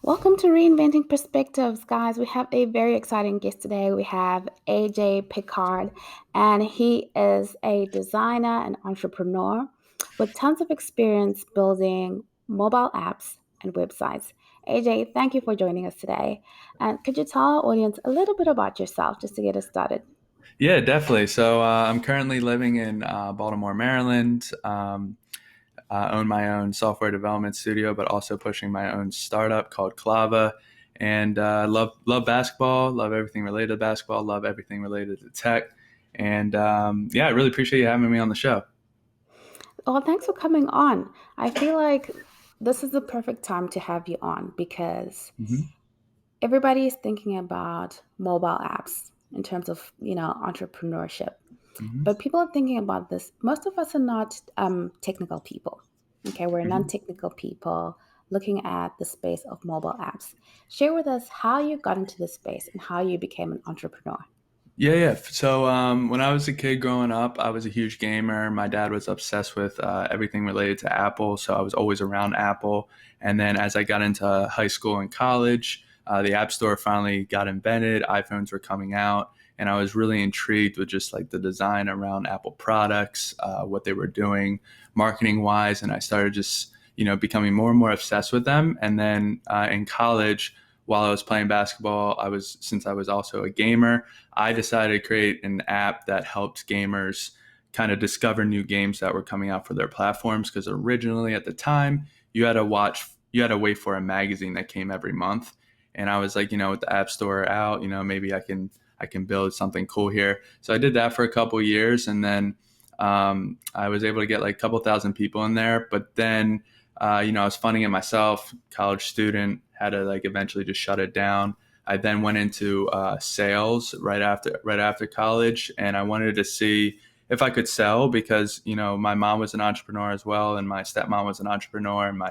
Welcome to Reinventing Perspectives, guys. We have a very exciting guest today. We have A.J Picard, and he is a designer and entrepreneur with tons of experience building mobile apps and websites. AJ, thank you for joining us today. And could you tell our audience a little bit about yourself just to get us started? Yeah, definitely. So I'm currently living in Baltimore, Maryland. I own my own software development studio, but also pushing my own startup called Clava. And love basketball, love everything related to basketball, love everything related to tech. And yeah, I really appreciate you having me on the show. Well, thanks for coming on. I feel like this is the perfect time to have you on because hmm everybody is thinking about mobile apps in terms of entrepreneurship, hmm but people are thinking about this. Most of us are not technical people. Okay, we're hmm non-technical people looking at the space of mobile apps. Share with us how you got into this space and how you became an entrepreneur. Yeah. So when I was a kid growing up, I was a huge gamer. My dad was obsessed with everything related to Apple, so I was always around Apple. And then as I got into high school and college, the App Store finally got invented. iPhones were coming out, and I was really intrigued with just like the design around Apple products, what they were doing marketing wise, and I started just becoming more and more obsessed with them. And then in college, while I was playing basketball, since I was also a gamer. I decided to create an app that helped gamers kind of discover new games that were coming out for their platforms. Because originally at the time, you had to wait for a magazine that came every month. And I was like, with the App Store out, maybe I can build something cool here. So I did that for a couple of years, and then I was able to get like a couple thousand people in there. But then, I was funding it myself, college student, had to like eventually just shut it down. I then went into sales right after college, and I wanted to see if I could sell because my mom was an entrepreneur as well, and my stepmom was an entrepreneur, and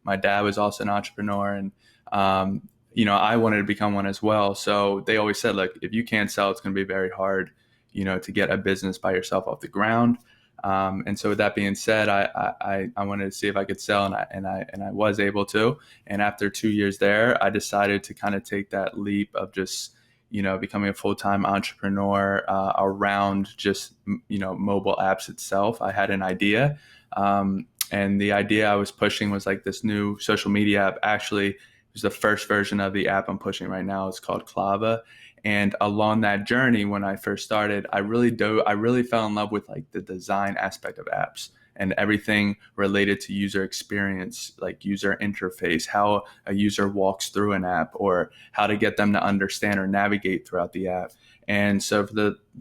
my dad was also an entrepreneur, and I wanted to become one as well. So they always said, like, if you can't sell, it's going to be very hard, to get a business by yourself off the ground. And so with that being said, I wanted to see if I could sell, and I was able to. And after 2 years there, I decided to kind of take that leap of just becoming a full time entrepreneur around just mobile apps itself. I had an idea, and the idea I was pushing was like this new social media app. Actually, it was the first version of the app I'm pushing right now. It's called Clava. And along that journey, when I first started, I really fell in love with like the design aspect of apps and everything related to user experience, like user interface, how a user walks through an app, or how to get them to understand or navigate throughout the app. And so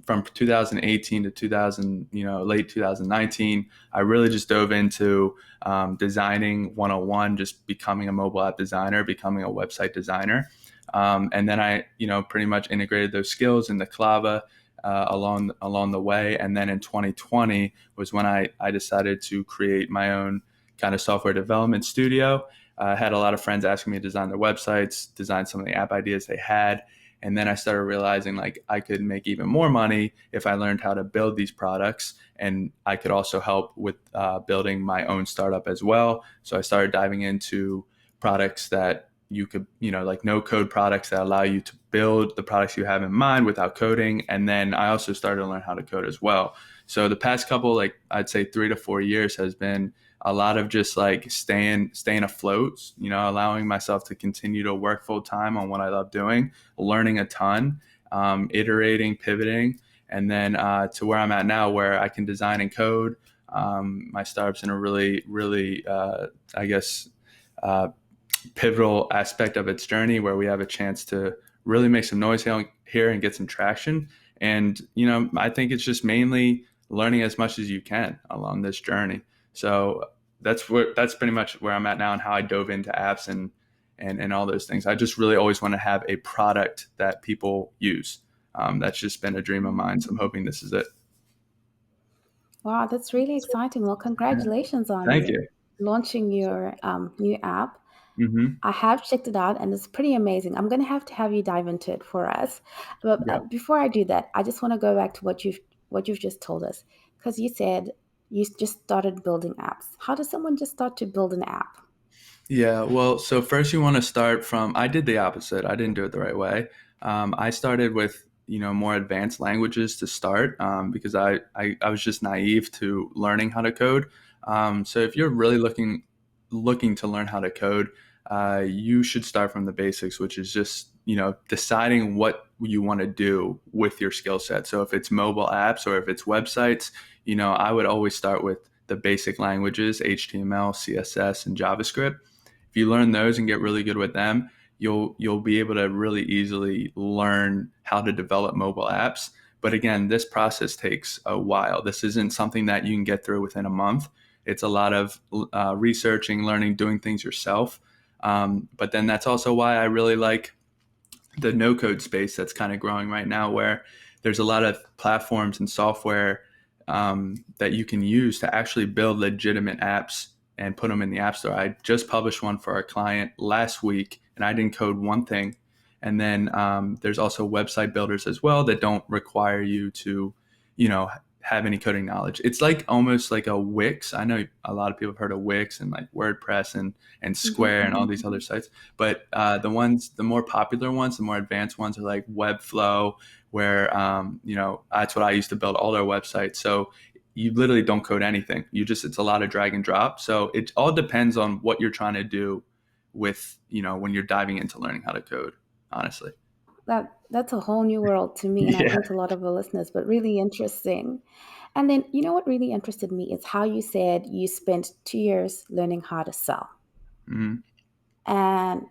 from 2018 to 2000, late 2019, I really just dove into designing 101, just becoming a mobile app designer, becoming a website designer. And then I, pretty much integrated those skills into Clava along the way. And then in 2020 was when I decided to create my own kind of software development studio. I had a lot of friends asking me to design their websites, design some of the app ideas they had. And then I started realizing like I could make even more money if I learned how to build these products. And I could also help with building my own startup as well. So I started diving into products that you could, like no code products that allow you to build the products you have in mind without coding. And then I also started to learn how to code as well. So the past couple, like I'd say 3 to 4 years has been a lot of just like staying afloat, allowing myself to continue to work full time on what I love doing, learning a ton, iterating, pivoting, and then to where I'm at now, where I can design and code. My startup's in a really, really, I guess, uh, pivotal aspect of its journey where we have a chance to really make some noise here and get some traction. And, I think it's just mainly learning as much as you can along this journey. So that's pretty much where I'm at now and how I dove into apps and all those things. I just really always want to have a product that people use. That's just been a dream of mine. So I'm hoping this is it. Wow, that's really exciting. Well, Yeah. congratulations Thank on you. launching your new app. hmm I have checked it out and it's pretty amazing. I'm going to have you dive into it for us. But Yeah. before I do that, I just want to go back to what you've just told us because you said you just started building apps. How does someone just start to build an app? Yeah, well, so first you want to start from, I did the opposite. I didn't do it the right way. I started with, more advanced languages to start because I was just naive to learning how to code. So if you're really looking to learn how to code, you should start from the basics, which is just, deciding what you want to do with your skill set. So if it's mobile apps or if it's websites, I would always start with the basic languages, HTML, CSS, and JavaScript. If you learn those and get really good with them, you'll be able to really easily learn how to develop mobile apps. But again, this process takes a while. This isn't something that you can get through within a month. It's a lot of researching, learning, doing things yourself. But then that's also why I really like the no code space that's kind of growing right now, where there's a lot of platforms and software that you can use to actually build legitimate apps and put them in the app store. I just published one for our client last week, and I didn't code one thing. And then there's also website builders as well that don't require you to, have any coding knowledge. It's like almost like a Wix. I know a lot of people have heard of Wix and like WordPress and Hmm. Square and all these other sites. But the more popular ones, the more advanced ones are like Webflow, where that's what I used to build all their websites. So you literally don't code anything. It's a lot of drag and drop. So it all depends on what you're trying to do with when you're diving into learning how to code. Honestly, That's a whole new world to me, and I yeah. think to a lot of our listeners, but really interesting. And then, you know what really interested me is how you said you spent 2 years learning how to sell. Mhm. And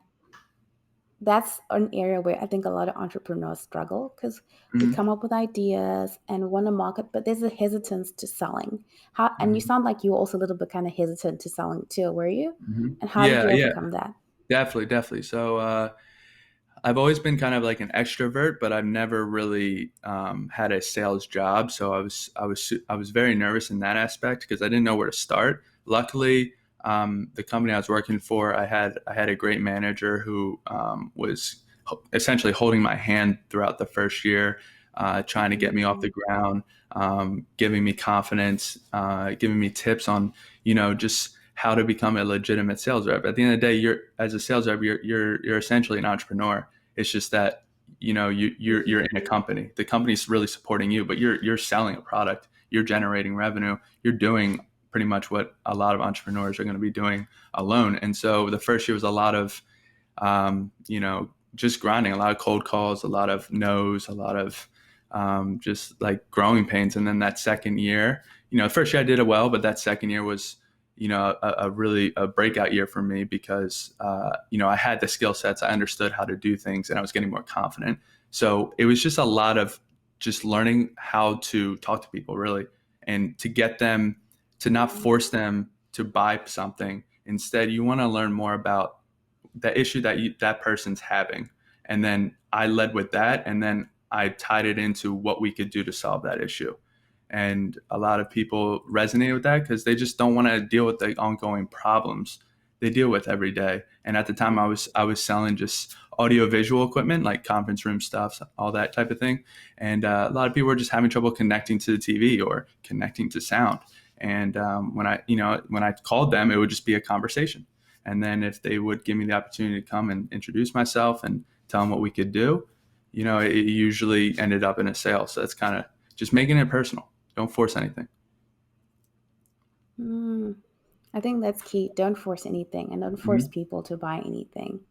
that's an area where I think a lot of entrepreneurs struggle because we Mhm. come up with ideas and want to market, but there's a hesitance to selling. How, and you Mhm. sound like you were also a little bit kind of hesitant to selling too, were you? Mhm. And how did Yeah, you yeah, overcome that? definitely, definitely. So I've always been kind of like an extrovert, but I've never really had a sales job. So I was very nervous in that aspect because I didn't know where to start. Luckily, the company I was working for, I had a great manager who was essentially holding my hand throughout the first year, trying to get me off the Mm, ground, giving me confidence, giving me tips on just how to become a legitimate sales rep. At the end of the day, you're as a sales rep, you're essentially an entrepreneur. It's just that you're in a company. The company's really supporting you, but you're selling a product. You're generating revenue. You're doing pretty much what a lot of entrepreneurs are going to be doing alone. And so the first year was a lot of just grinding, a lot of cold calls, a lot of no's, a lot of just like growing pains. And then that second year, the first year I did it well, but that second year was, a really a breakout year for me because, I had the skill sets, I understood how to do things, and I was getting more confident. So it was just a lot of just learning how to talk to people really, and to get them to not force them to buy something. Instead, you want to learn more about the issue that person's having, and then I led with that, and then I tied it into what we could do to solve that issue. And a lot of people resonate with that because they just don't want to deal with the ongoing problems they deal with every day. And at the time, I was selling just audio visual equipment like conference room stuff, all that type of thing. And a lot of people were just having trouble connecting to the TV or connecting to sound. And when I called them, it would just be a conversation. And then if they would give me the opportunity to come and introduce myself and tell them what we could do, it usually ended up in a sale. So it's kind of just making it personal. Don't force anything. mm. I think that's key. Don't force anything and don't force Hmm. people to buy anything.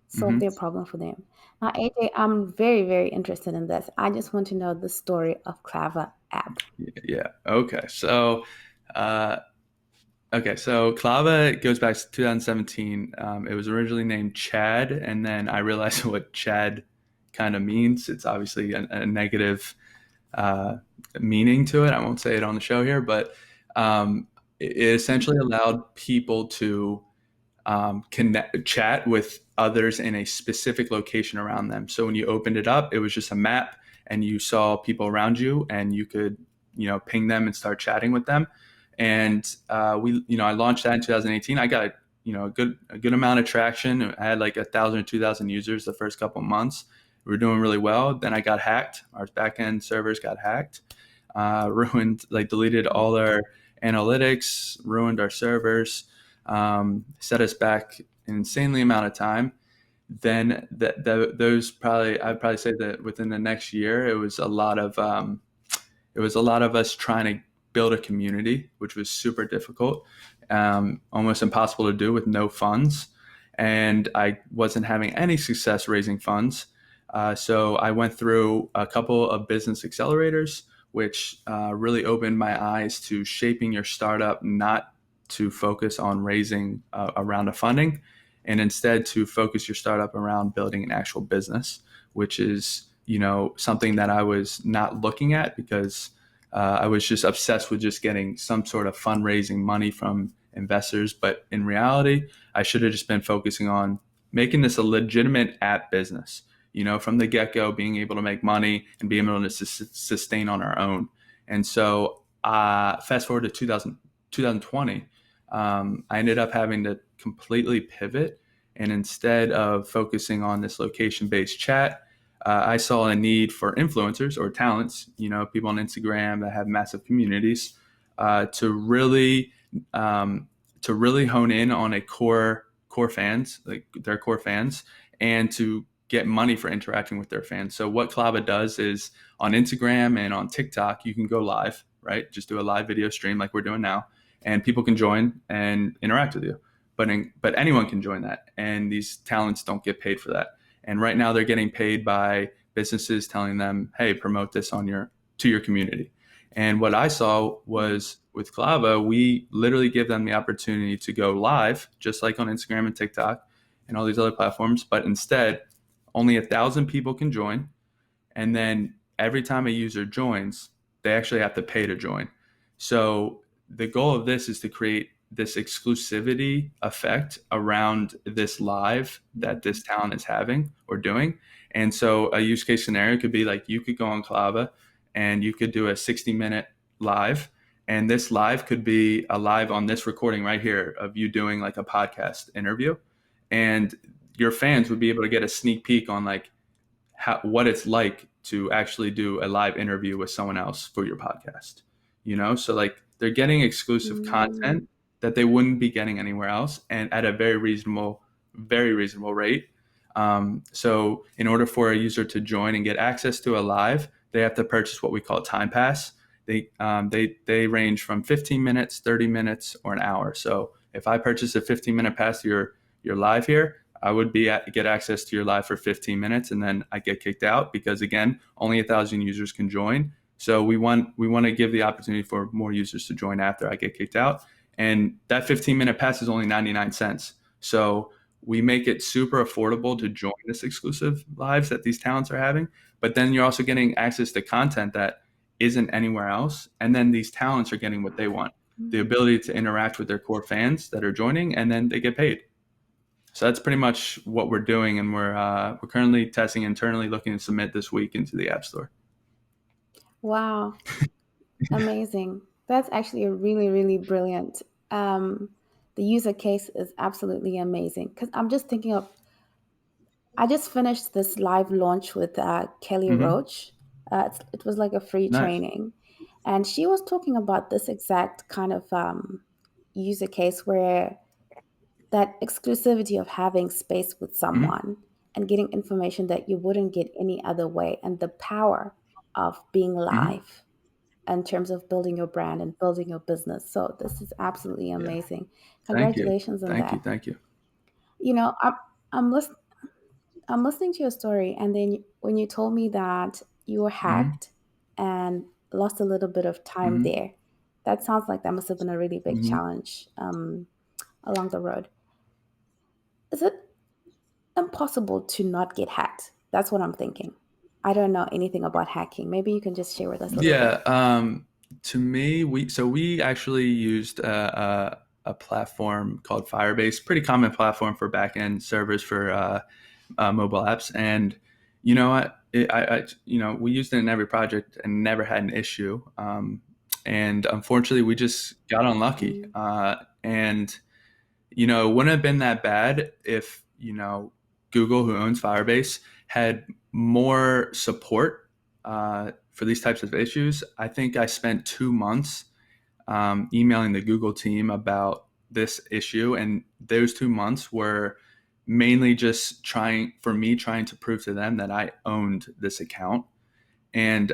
Solve Hmm. their problem for them. Now, AJ, I'm very, very interested in this. I just want to know the story of Clava app. Yeah. Okay. Uh, so Clava goes back to 2017. It was originally named Chad, and then I realized what Chad kind of means. It's obviously a negative uh, meaning to it. I won't say it on the show here, but it essentially allowed people to chat with others in a specific location around them. So when you opened it up, it was just a map, and you saw people around you, and you could ping them and start chatting with them. And I launched that in 2018. I got a good amount of traction. I had like 1,000 or 2,000 users the first couple of months. We were doing really well. Then I got hacked. Our backend servers got hacked, ruined, like deleted all our analytics, ruined our servers, set us back an insanely amount of time, then those probably, I'd probably say that within the next year, it was a lot of us trying to build a community, which was super difficult, almost impossible to do with no funds. And I wasn't having any success raising funds. So I went through a couple of business accelerators, which really opened my eyes to shaping your startup, not to focus on raising a round of funding, and instead to focus your startup around building an actual business, which is, something that I was not looking at because I was just obsessed with just getting some sort of fundraising money from investors. But in reality, I should have just been focusing on making this a legitimate app business, from the get go, being able to make money and being able to sustain on our own. And so, fast forward to 2020, I ended up having to completely pivot. And instead of focusing on this location based chat, I saw a need for influencers or talents, people on Instagram that have massive communities, to really hone in on a core fans, like their core fans, and to get money for interacting with their fans. So what Clava does is on Instagram and on TikTok, you can go live, right? Just do a live video stream like we're doing now, and people can join and interact with you. But anyone can join that, and these talents don't get paid for that. And right now they're getting paid by businesses telling them, hey, promote this to your community. And what I saw was with Clava, we literally give them the opportunity to go live, just like on Instagram and TikTok and all these other platforms. But instead, only 1,000 people can join. And then every time a user joins, they actually have to pay to join. So the goal of this is to create this exclusivity effect around this live that this talent is having or doing. And so a use case scenario could be like, you could go on Clava and you could do a 60-minute live. And this live could be a live on this recording right here of you doing like a podcast interview. And your fans would be able to get a sneak peek on like what it's like to actually do a live interview with someone else for your podcast. So like they're getting exclusive Mm. content that they wouldn't be getting anywhere else, and at a very reasonable rate. So in order for a user to join and get access to a live, they have to purchase what we call a time pass. They range from 15 minutes, 30 minutes, or an hour. So if I purchase a 15-minute pass to your live here, I would get access to your live for 15 minutes, and then I get kicked out because, again, only 1,000 users can join. So we want to give the opportunity for more users to join after I get kicked out. And that 15-minute pass is only 99 cents. So we make it super affordable to join this exclusive lives that these talents are having. But then you're also getting access to content that isn't anywhere else. And then these talents are getting what they want, the ability to interact with their core fans that are joining, and then they get paid. So that's pretty much what we're doing, and we're currently testing internally, looking to submit this week into the App Store. Wow, amazing. That's actually a really, really brilliant. Um, the user case is absolutely amazing because I'm just thinking of. I just finished this live launch with Kelly Mm-hmm. Roach. It was like a free Nice. training, and she was talking about this exact kind of user case where that exclusivity of having space with Mm-hmm. someone and getting information that you wouldn't get any other way, and the power of being Mm-hmm. live in terms of building your brand and building your business. So this is absolutely Yeah. amazing. Thank you. Congratulations on Thank you. that. Thank you. You know, I'm listening. I'm listening to your story, and then when you told me that you were Mm-hmm. hacked and lost a little bit of time Mm-hmm. there, that sounds like that must have been a really big Mm-hmm. challenge along the road. Is it impossible to not get hacked? That's what I'm thinking. I don't know anything about hacking. Maybe you can just share with us a little bit. Yeah. To me, we actually used a platform called Firebase, pretty common platform for backend servers for mobile apps, and we used it in every project and never had an issue. And unfortunately, we just got unlucky. Mm, And it wouldn't have been that bad if Google, who owns Firebase, had more support for these types of issues. I think I spent 2 months emailing the Google team about this issue. And those 2 months were mainly just trying to prove to them that I owned this account. And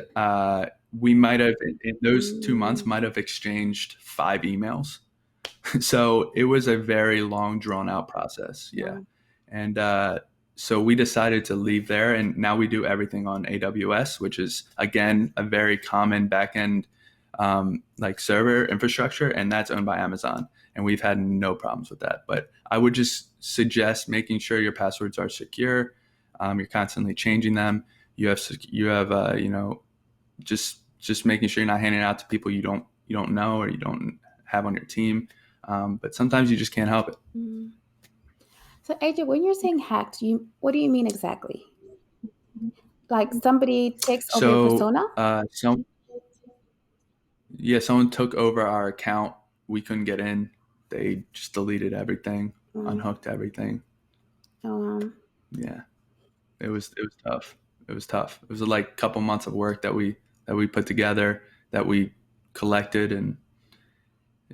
we might have, in those 2 months, Mm, might have exchanged 5 emails. So it was a very long, drawn out process. Yeah. wow. And so we decided to leave there. And now we do everything on AWS, which is, again, a very common backend like server infrastructure. And that's owned by Amazon. And we've had no problems with that. But I would just suggest making sure your passwords are secure. You're constantly changing them. Just making sure you're not handing it out to people you don't know or you don't have on your team. But sometimes you just can't help it. Mm. So AJ, when you're saying hacked, what do you mean exactly? Like somebody takes over your So, persona? someone took over our account. We couldn't get in. They just deleted everything, Mm. unhooked everything. Oh, Yeah, it was tough. It was tough. It was like a couple months of work that we put together, that we collected, and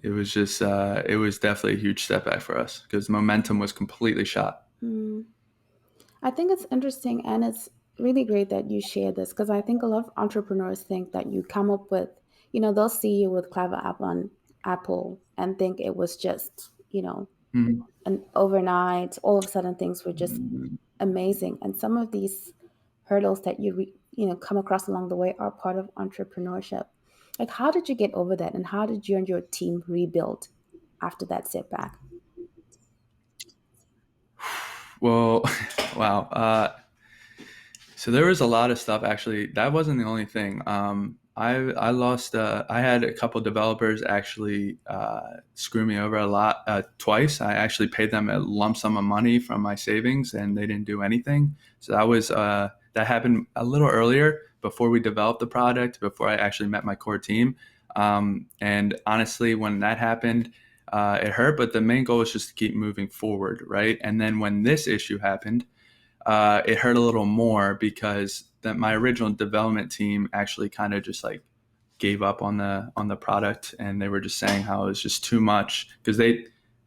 it was definitely a huge setback for us because momentum was completely shot. mm. I think it's interesting and it's really great that you share this because I think a lot of entrepreneurs think that you come up with, they'll see you with ClavaApp on Apple and think it was just, Mhm. an overnight, all of a sudden things were just amazing. And some of these hurdles that come across along the way are part of entrepreneurship. Like, how did you get over that, and how did you and your team rebuild after that setback? Well, wow. So there was a lot of stuff actually. That wasn't the only thing. I lost. I had a couple developers actually screw me over a lot twice. I actually paid them a lump sum of money from my savings, and they didn't do anything. So that happened a little earlier before we developed the product, before I actually met my core team. And honestly, when that happened, it hurt. But the main goal was just to keep moving forward, right? And then when this issue happened, it hurt a little more because my original development team actually kind of just like gave up on the product, and they were just saying how it was just too much because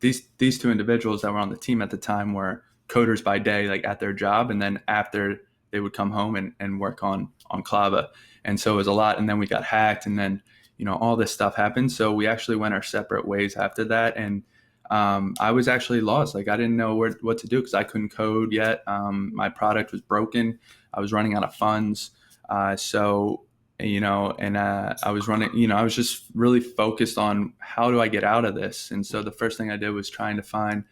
these two individuals that were on the team at the time were coders by day, like at their job, and then after they would come home and work on Clava. And so it was a lot. And then we got hacked, and then all this stuff happened. So we actually went our separate ways after that. And I was actually lost. Like I didn't know what to do because I couldn't code yet. My product was broken. I was running out of funds. I was running. I was just really focused on how do I get out of this. And so the first thing I did was trying to find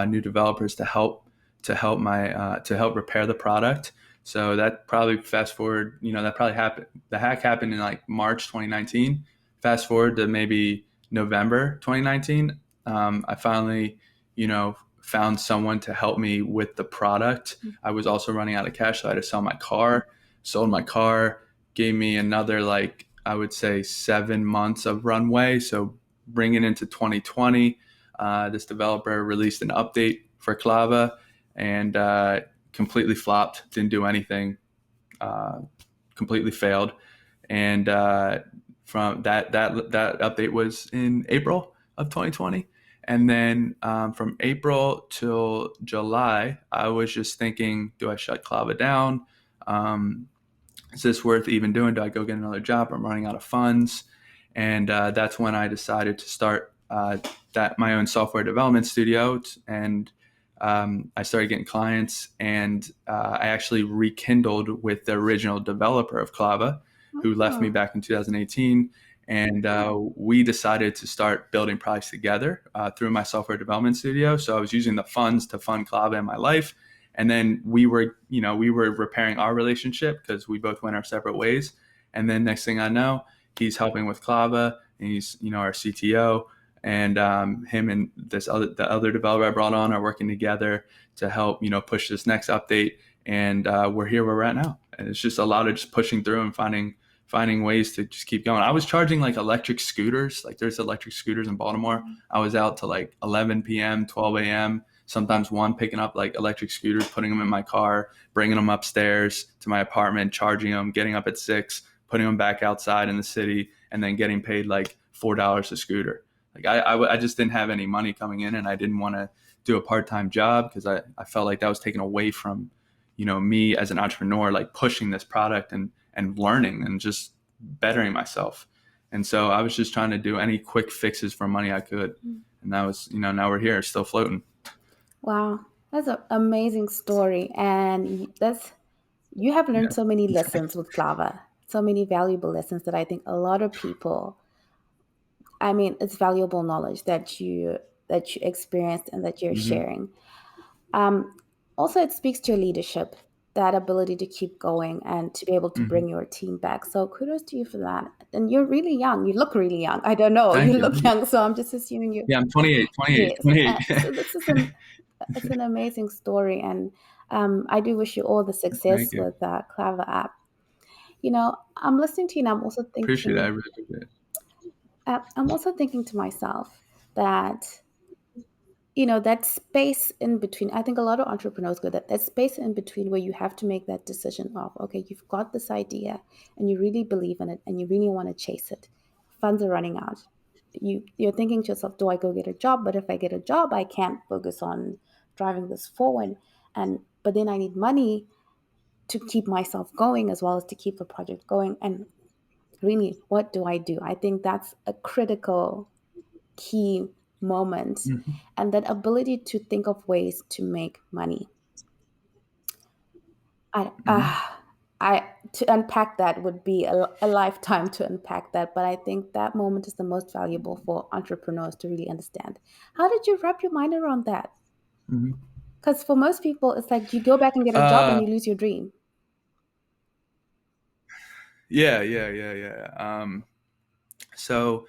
new developers to help repair the product. So that probably fast forward. That probably happened. The hack happened in like March 2019. Fast forward to maybe November 2019. I finally, found someone to help me with the product. I was also running out of cash, so I had to sell my car. Sold my car, gave me another like I would say 7 months of runway. So bringing into 2020, this developer released an update for Clava and completely flopped. Didn't do anything. Uh, Completely failed. And from that update was in April of 2020. And then from April till July, I was just thinking, do I shut Clava down? Is this worth even doing? Do I go get another job? I'm running out of funds. And that's when I decided to start my own software development studio. And I started getting clients, and I actually rekindled with the original developer of Clava, who left me Oh, back in 2018. And we decided to start building products together through my software development studio. So I was using the funds to fund Clava in my life. And then we were repairing our relationship because we both went our separate ways. And then next thing I know, he's helping with Clava, and he's our CTO. And him and the other developer I brought on are working together to help push this next update. And we're here where we're at now. And it's just a lot of just pushing through and finding ways to just keep going. I was charging like electric scooters. Like there's electric scooters in Baltimore. I was out to like 11 p.m., 12 a.m., sometimes picking up like electric scooters, putting them in my car, bringing them upstairs to my apartment, charging them, getting up at 6, putting them back outside in the city, and then getting paid like $4 a scooter. Like I just didn't have any money coming in, and I didn't want to do a part-time job because I felt like that was taken away from, me as an entrepreneur, like pushing this product and learning and just bettering myself. And so I was just trying to do any quick fixes for money I could. And that was, now we're here, still floating. Wow, that's an amazing story, and that's you have learned Yeah. so many lessons with Clava, so many valuable lessons that I think a lot of people. I mean, it's valuable knowledge that you experienced and that you're Hmm. sharing. Um, Also, it speaks to your leadership, that ability to keep going and to be able to Hmm. bring your team back. So kudos to you for that. And you're really young. You look really young. I don't know. You Thank you. look young, so I'm just assuming you. Yeah, I'm 28, 28, Yes. 28. So this is an amazing story, and I do wish you all the Thank success you. with ClavaApp. I'm listening to you, and I'm also Appreciate it. I thinking. really appreciate it. I'm also thinking to myself that that space in between. I think a lot of entrepreneurs go that space in between where you have to make that decision of, okay, you've got this idea and you really believe in it and you really want to chase it. Funds are running out. You're thinking to yourself, do I go get a job? But if I get a job, I can't focus on driving this forward. And but then I need money to keep myself going as well as to keep the project going. And really, what do I do? I think that's a critical key moments, Hmm. and that ability to think of ways to make money. I, Hmm. to unpack that would be a lifetime to unpack that, but I think that moment is the most valuable for entrepreneurs to really understand. How did you wrap your mind around that? Hmm. Because for most people, it's like you go back and get a job and Uh, you lose your dream. yeah, yeah, yeah, yeah. So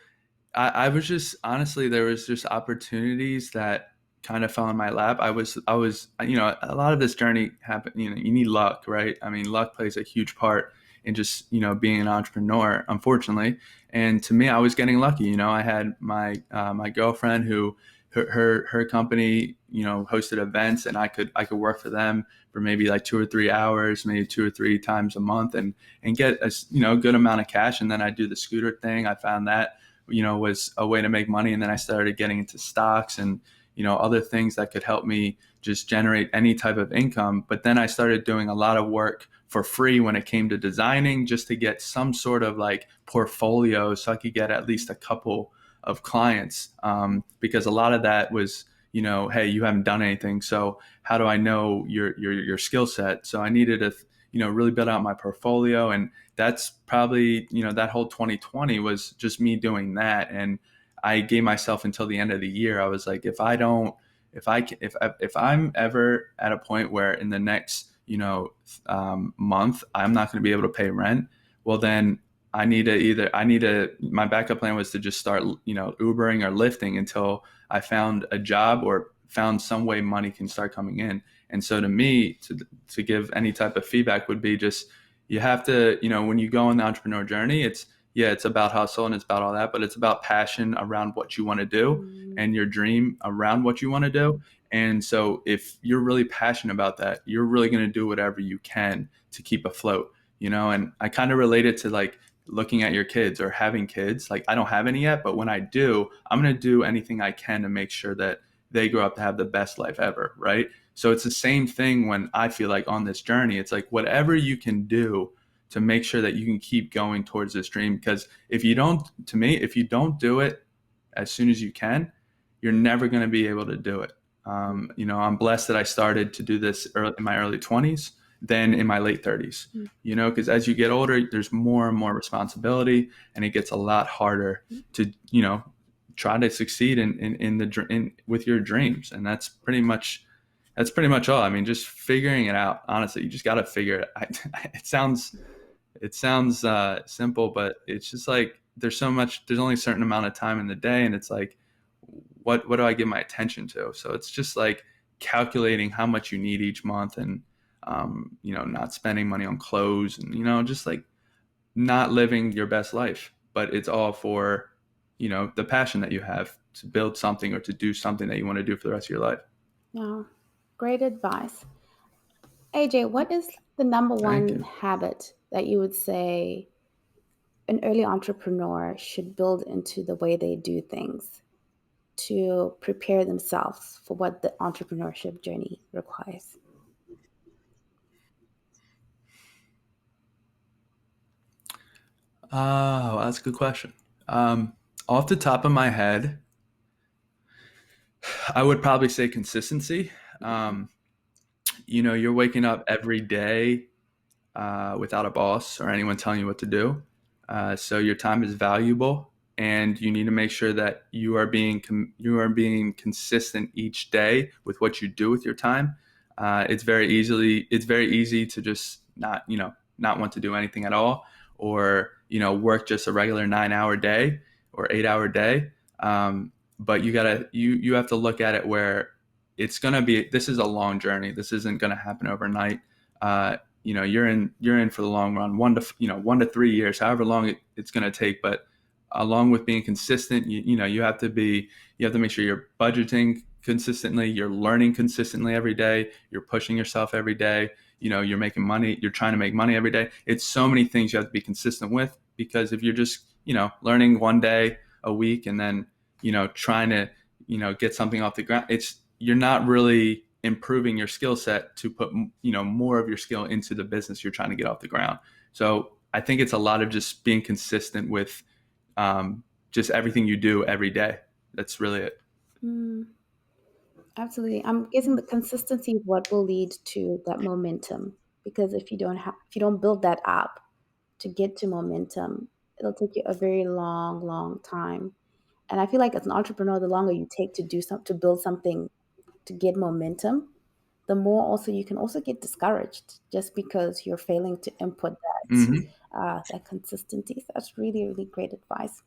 I was just honestly, there was just opportunities that kind of fell in my lap. I was a lot of this journey happened. You need luck, right? I mean, luck plays a huge part in just being an entrepreneur, unfortunately. And to me, I was getting lucky. I had my girlfriend who her company hosted events, and I could work for them for maybe like 2 or 3 hours, maybe 2 or 3 times a month, and get a good amount of cash. And then I do the scooter thing. I found that was a way to make money. And then I started getting into stocks and, other things that could help me just generate any type of income. But then I started doing a lot of work for free when it came to designing, just to get some sort of like portfolio so I could get at least a couple of clients. Because a lot of that was, hey, you haven't done anything. So how do I know your skill set? So I needed to, really build out my portfolio. And that's probably that whole 2020 was just me doing that. And I gave myself until the end of the year. I was like, if I'm ever at a point where in the next month I'm not going to be able to pay rent, well then my backup plan was to just start Ubering or lifting until I found a job or found some way money can start coming in. And so to me, to give any type of feedback would be just, you have to, when you go on the entrepreneur journey, it's about hustle and it's about all that, but it's about passion around what you want to do Mm, and your dream around what you want to do. And so if you're really passionate about that, you're really going to do whatever you can to keep afloat, and I kind of relate it to like looking at your kids or having kids. Like I don't have any yet, but when I do, I'm going to do anything I can to make sure that they grow up to have the best life ever. Right. So it's the same thing when I feel like on this journey, it's like whatever you can do to make sure that you can keep going towards this dream. Because if you don't do it as soon as you can, you're never going to be able to do it. I'm blessed that I started to do this in my early 20s, then in my late 30s. mm, Because as you get older, there's more and more responsibility, and it gets a lot harder to try to succeed with your dreams. And that's pretty much all. I mean, just figuring it out. Honestly, you just got to figure it out. It sounds simple, but it's just like there's only a certain amount of time in the day, and it's like what do I give my attention to? So it's just like calculating how much you need each month, and not spending money on clothes, and just like not living your best life. But it's all for the passion that you have to build something or to do something that you want to do for the rest of your life. no, great advice. AJ, what is the number Thank one you. habit that you would say an early entrepreneur should build into the way they do things? to prepare themselves for what the entrepreneurship journey requires? Oh, that's a good question. Um, Off the top of my head, I would probably say consistency. Um, you're waking up every day without a boss or anyone telling you what to do. So your time is valuable, and you need to make sure that you are being consistent each day with what you do with your time. It's very easy to just not want to do anything at all, or work just a regular 9 hour day or 8 hour day. But you have to look at it where it's gonna be. This is a long journey. This isn't gonna happen overnight. You're in for the long run, 1 to 3 years, however long it's going to take. But along with being consistent, you have to make sure you're budgeting consistently, you're learning consistently every day, you're pushing yourself every day. You're making money, you're trying to make money every day. It's so many things you have to be consistent with, because if you're just learning one day a week and then trying to get something off the ground, you're not really improving your skill set to put more of your skill into the business you're trying to get off the ground. So I think it's a lot of just being consistent with just everything you do every day. That's really it. Mm, absolutely. I'm guessing the consistency is what will lead to that momentum. Because if you don't build that up to get to momentum, it'll take you a very long, long time. And I feel like as an entrepreneur, the longer you take to to build something to get momentum, the more also you can also get discouraged just because you're failing to input Hmm. that consistency. So that's really, really great advice.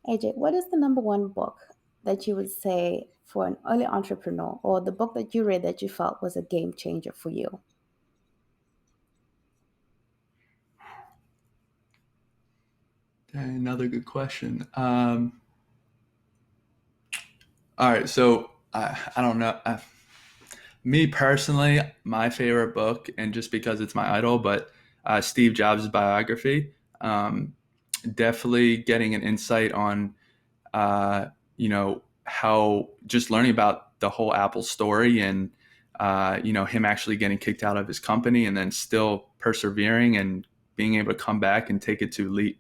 AJ, what is the number one book that you would say for an early entrepreneur, or the book that you read that you felt was a game changer for you? Another good question. All right, so I don't know. Me personally, my favorite book, and just because it's my idol, but Steve Jobs' biography. Definitely getting an insight on how just learning about the whole Apple story, and him actually getting kicked out of his company and then still persevering and being able to come back and take it to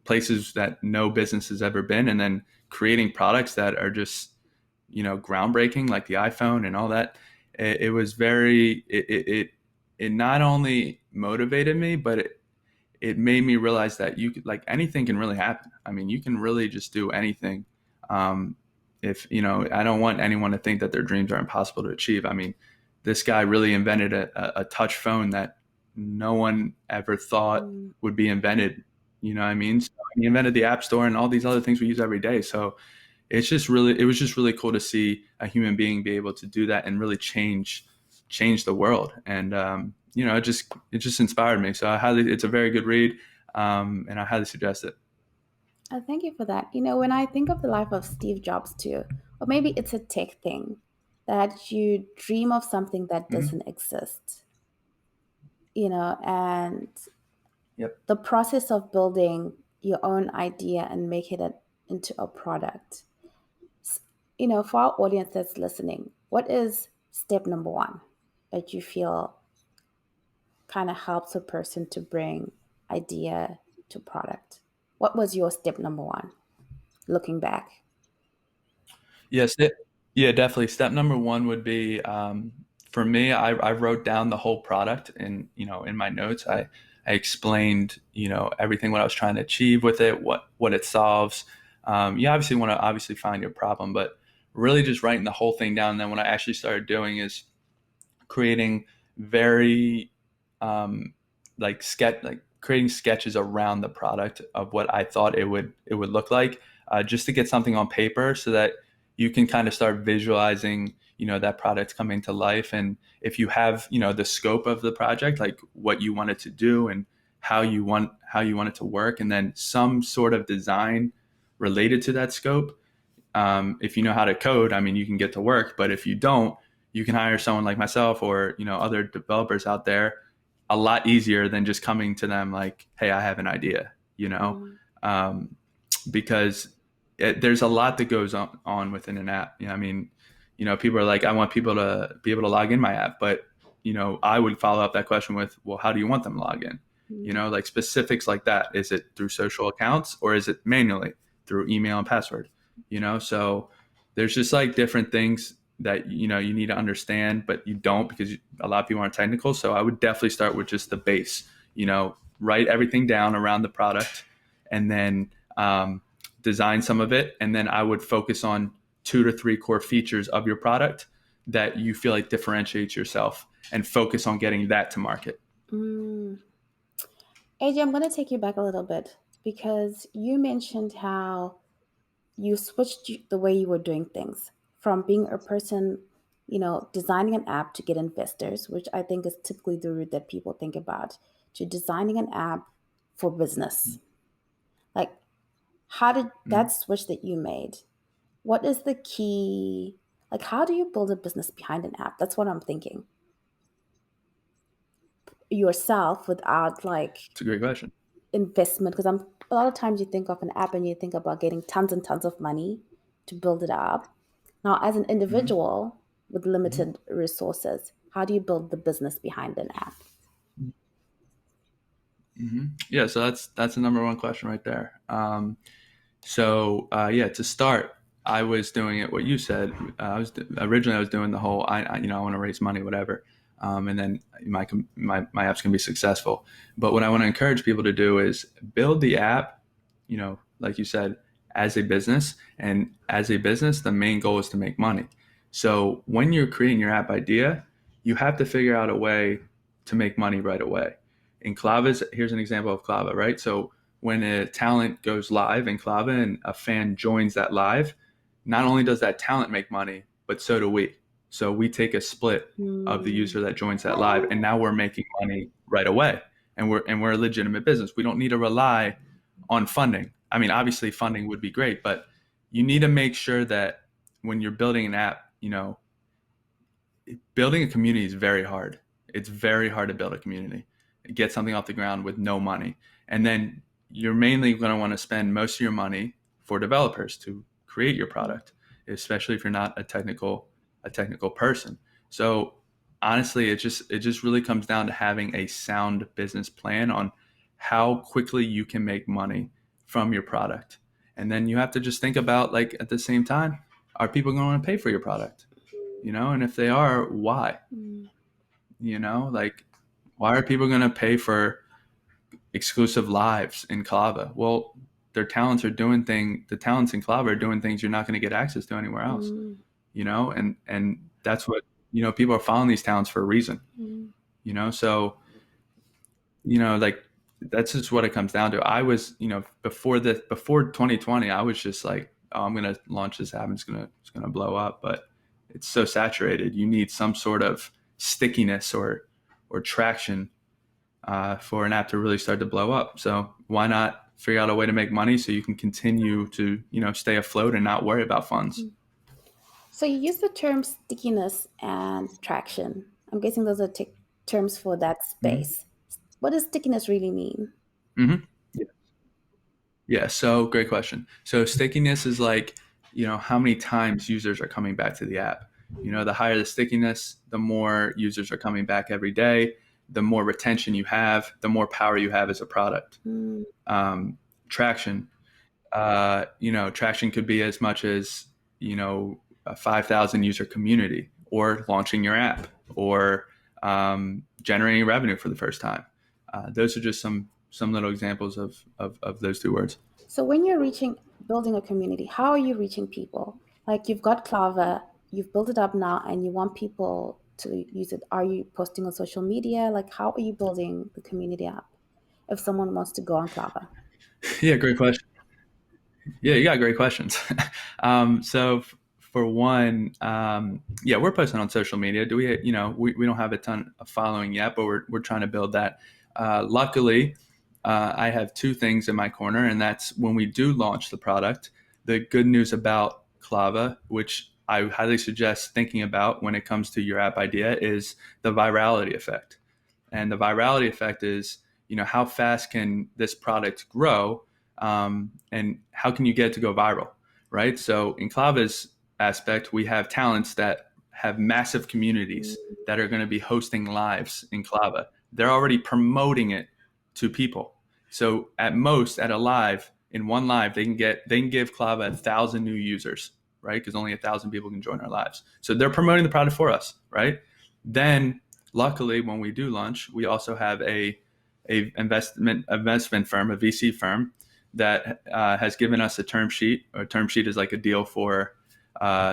places that no business has ever been, and then creating products that are just groundbreaking, like the iPhone and all that. It was very it not only motivated me, but it made me realize that you could, like, anything can really happen. I mean, you can really just do anything. Um, if I don't want anyone to think that their dreams are impossible to achieve. I mean, this guy really invented a touch phone that no one ever thought Mm, would be invented. You know what I mean? So he invented the App Store and all these other things we use every day. So it was just really cool to see a human being be able to do that and really change the world. And it just inspired me. So it's a very good read, and I highly suggest it. thank you for that. When I think of the life of Steve Jobs too, or maybe it's a tech thing, that you dream of something that Mhm. doesn't exist, and Yep. the process of building your own idea and making it into a product. For our audience that's listening, what is step number one that you feel kind of helps a person to bring idea to product? What was your step number one looking back? Yes. Yeah, definitely. Step number one would be, for me. I wrote down the whole product, and in my notes, I explained everything, what I was trying to achieve with it, what it solves. You obviously want to obviously find your problem, but really just writing the whole thing down. And then what I actually started doing is creating very like creating sketches around the product of what I thought it would look like, just to get something on paper so that you can kind of start visualizing that product coming to life. And if you have the scope of the project, like what you want it to do and how you want it to work, and then some sort of design related to that scope. If you know how to code, I mean, you can get to work. But if you don't, you can hire someone like myself or other developers out there a lot easier than just coming to them like, "Hey, I have an idea," Mm, um, because. there's a lot that goes on within an app. I mean, people are like, I want people to be able to log in my app, but I would follow up that question with, well, how do you want them to log in? Mm. Like specifics like that. Is it through social accounts or is it manually through email and password? So there's just like different things that you need to understand, but you don't because a lot of people aren't technical. So I would definitely start with just the base. Write everything down around the product, and then design some of it, and then I would focus on 2 to 3 core features of your product that you feel like differentiates yourself, and focus on getting that to market. Mm. AJ, I'm going to take you back a little bit because you mentioned how you switched the way you were doing things from being a person, designing an app to get investors, which I think is typically the route that people think about, to designing an app for business. Like, how did Mm-hmm. that switch that you made? What is the key? Like, how do you build a business behind an app? That's what I'm thinking. Yourself without like It's a great question. investment, because I'm a lot of times you think of an app and you think about getting tons and tons of money to build it up. Now, as an Mm-hmm. individual with Mm-hmm. limited resources, how do you build the business behind an app? Mm-hmm. Yeah, so that's the number one question right there. Yeah, to start, I was doing it what you said. I was doing the whole I want to raise money, whatever, and then my app's can be successful. But what I want to encourage people to do is build the app, like you said, as a business, and as a business, the main goal is to make money. So when you're creating your app idea, you have to figure out a way to make money right away. In Clava's, here's an example of Clava, right? So when a talent goes live in Clava and a fan joins that live, not only does that talent make money, but so do we. So we take a split of the Hmm. user that joins that live, and now we're making money right away. And we're a legitimate business. We don't need to rely on funding. I mean, obviously funding would be great, but you need to make sure that when you're building an app, building a community is very hard. It's very hard to build a community, get something off the ground with no money. And then you're mainly going to want to spend most of your money for developers to create your product, especially if you're not a technical person. So honestly, it just really comes down to having a sound business plan on how quickly you can make money from your product. And then you have to just think about, like, at the same time, are people going to want to pay for your product? And if they are, why? Mm. Like, why are people going to pay for exclusive lives in Clava? Well, the talents in Clava are doing things you're not going to get access to anywhere else. Mm. And that's what, people are following these talents for a reason. Mm. So, like, that's just what it comes down to. I was, before 2020, I was just like, oh, I'm going to launch this app and it's going to blow up. But it's so saturated. You need some sort of stickiness or traction for an app to really start to blow up. So why not figure out a way to make money so you can continue to, stay afloat and not worry about funds? So you use the term stickiness and traction. I'm guessing those are terms for that Mm-hmm. space. What does stickiness really mean? Mm-hmm. Yeah, so great question. So stickiness is like, how many times users are coming back to the app. The higher the stickiness, the more users are coming back every day, the more retention you have, the more power you have as a product. Mm. Um, Traction, traction could be as much as, a 5,000 user community, or launching your app, or generating revenue for the first time. Those are just some little examples of those two words. So when you're building a community, how are you reaching people? Like you've got Clava, you've built it up now, and you want people to use it. Are you posting on social media? Like how are you building the community up if someone wants to go on Clava? Yeah, great question. Yeah, you got great questions. For one, yeah, we're posting on social media. We don't have a ton of following yet, but we're trying to build that. Luckily, I have two things in my corner, and that's when we do launch the product. The good news about Clava, which I highly suggest thinking about when it comes to your app idea, is the virality effect. And the virality effect is, how fast can this product grow, and how can you get it to go viral? right? So in Clava's aspect, we have talents that have massive communities Mm, that are going to be hosting lives in Clava. They're already promoting it to people. So at most, at a live, in one live, they can give Clava 1,000 new users, right? Because only 1,000 people can join our lives. So they're promoting the product for us, right? Then, luckily, when we do launch, we also have a investment firm, a VC firm, that has given us a term sheet. A term sheet is like a deal for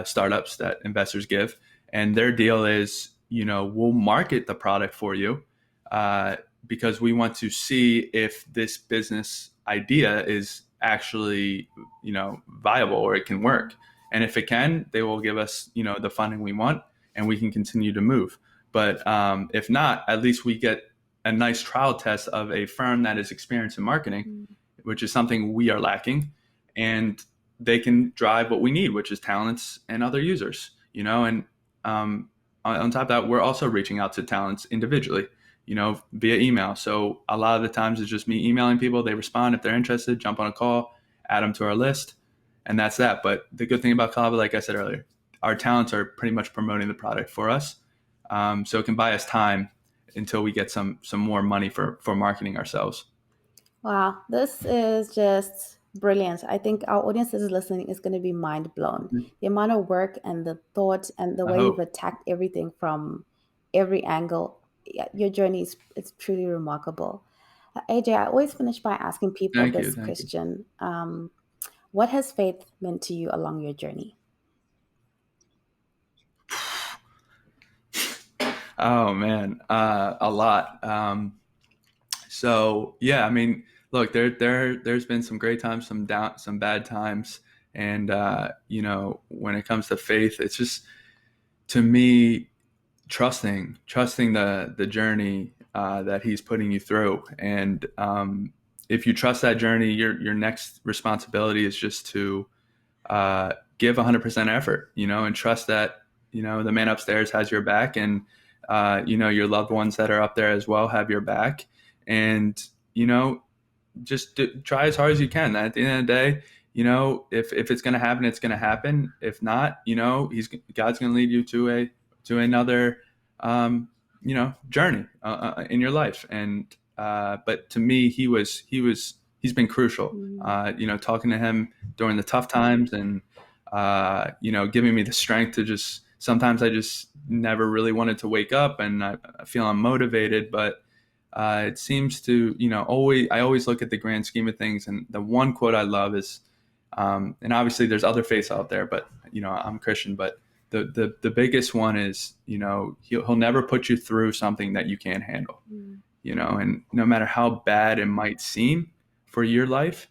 startups that investors give, and their deal is, we'll market the product for you because we want to see if this business idea is actually, viable or it can work. And if it can, they will give us, the funding we want, and we can continue to move. But if not, at least we get a nice trial test of a firm that is experienced in marketing, mm, which is something we are lacking, and they can drive what we need, which is talents and other users. And on top of that, we're also reaching out to talents individually, via email. So a lot of the times it's just me emailing people. They respond if they're interested, jump on a call, add them to our list, and that's that. But the good thing about Clava, like I said earlier, our talents are pretty much promoting the product for us, so it can buy us time until we get some more money for marketing ourselves. Wow, this is just brilliant. I think our audience that is listening is going to be mind blown. The amount of work and the thought and the I way you've hope. attacked everything from every angle. Yeah, your journey is it's truly remarkable. AJ, I always finish by asking people Thank you. this Thank you. question. What has faith meant to you along your journey? Oh man, a lot. So yeah, I mean, look, there's been some great times, some bad times, and when it comes to faith, it's just, to me, trusting the journey that he's putting you through, and if you trust that journey, your next responsibility is just to give 100% effort, and trust that, the man upstairs has your back, and your loved ones that are up there as well have your back, and just try as hard as you can. At the end of the day, if it's going to happen, it's going to happen. If not, God's going to lead you to another journey in your life. And but to me, he's been crucial. Mm, Talking to him during the tough times, and giving me the strength to just, sometimes I just never really wanted to wake up, and I feel unmotivated, but it seems to, I always look at the grand scheme of things. And the one quote I love is, and obviously there's other faiths out there, but, I'm Christian, but the biggest one is, he'll never put you through something that you can't handle, mm, and no matter how bad it might seem for your life,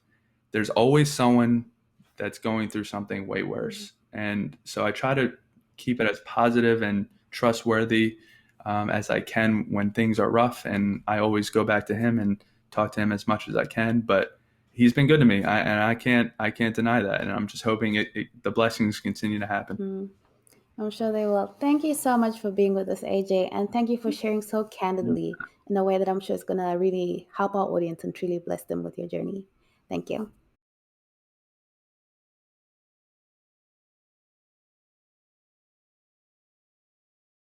there's always someone that's going through something way mm, worse. And so I try to keep it as positive and trustworthy as I can when things are rough. And I always go back to him and talk to him as much as I can. But he's been good to me, and I can't deny that. And I'm just hoping the blessings continue to happen. mm. I'm sure they will. Thank you so much for being with us, AJ, and thank you for sharing so candidly in a way that I'm sure is going to really help our audience and truly bless them with your journey. Thank you.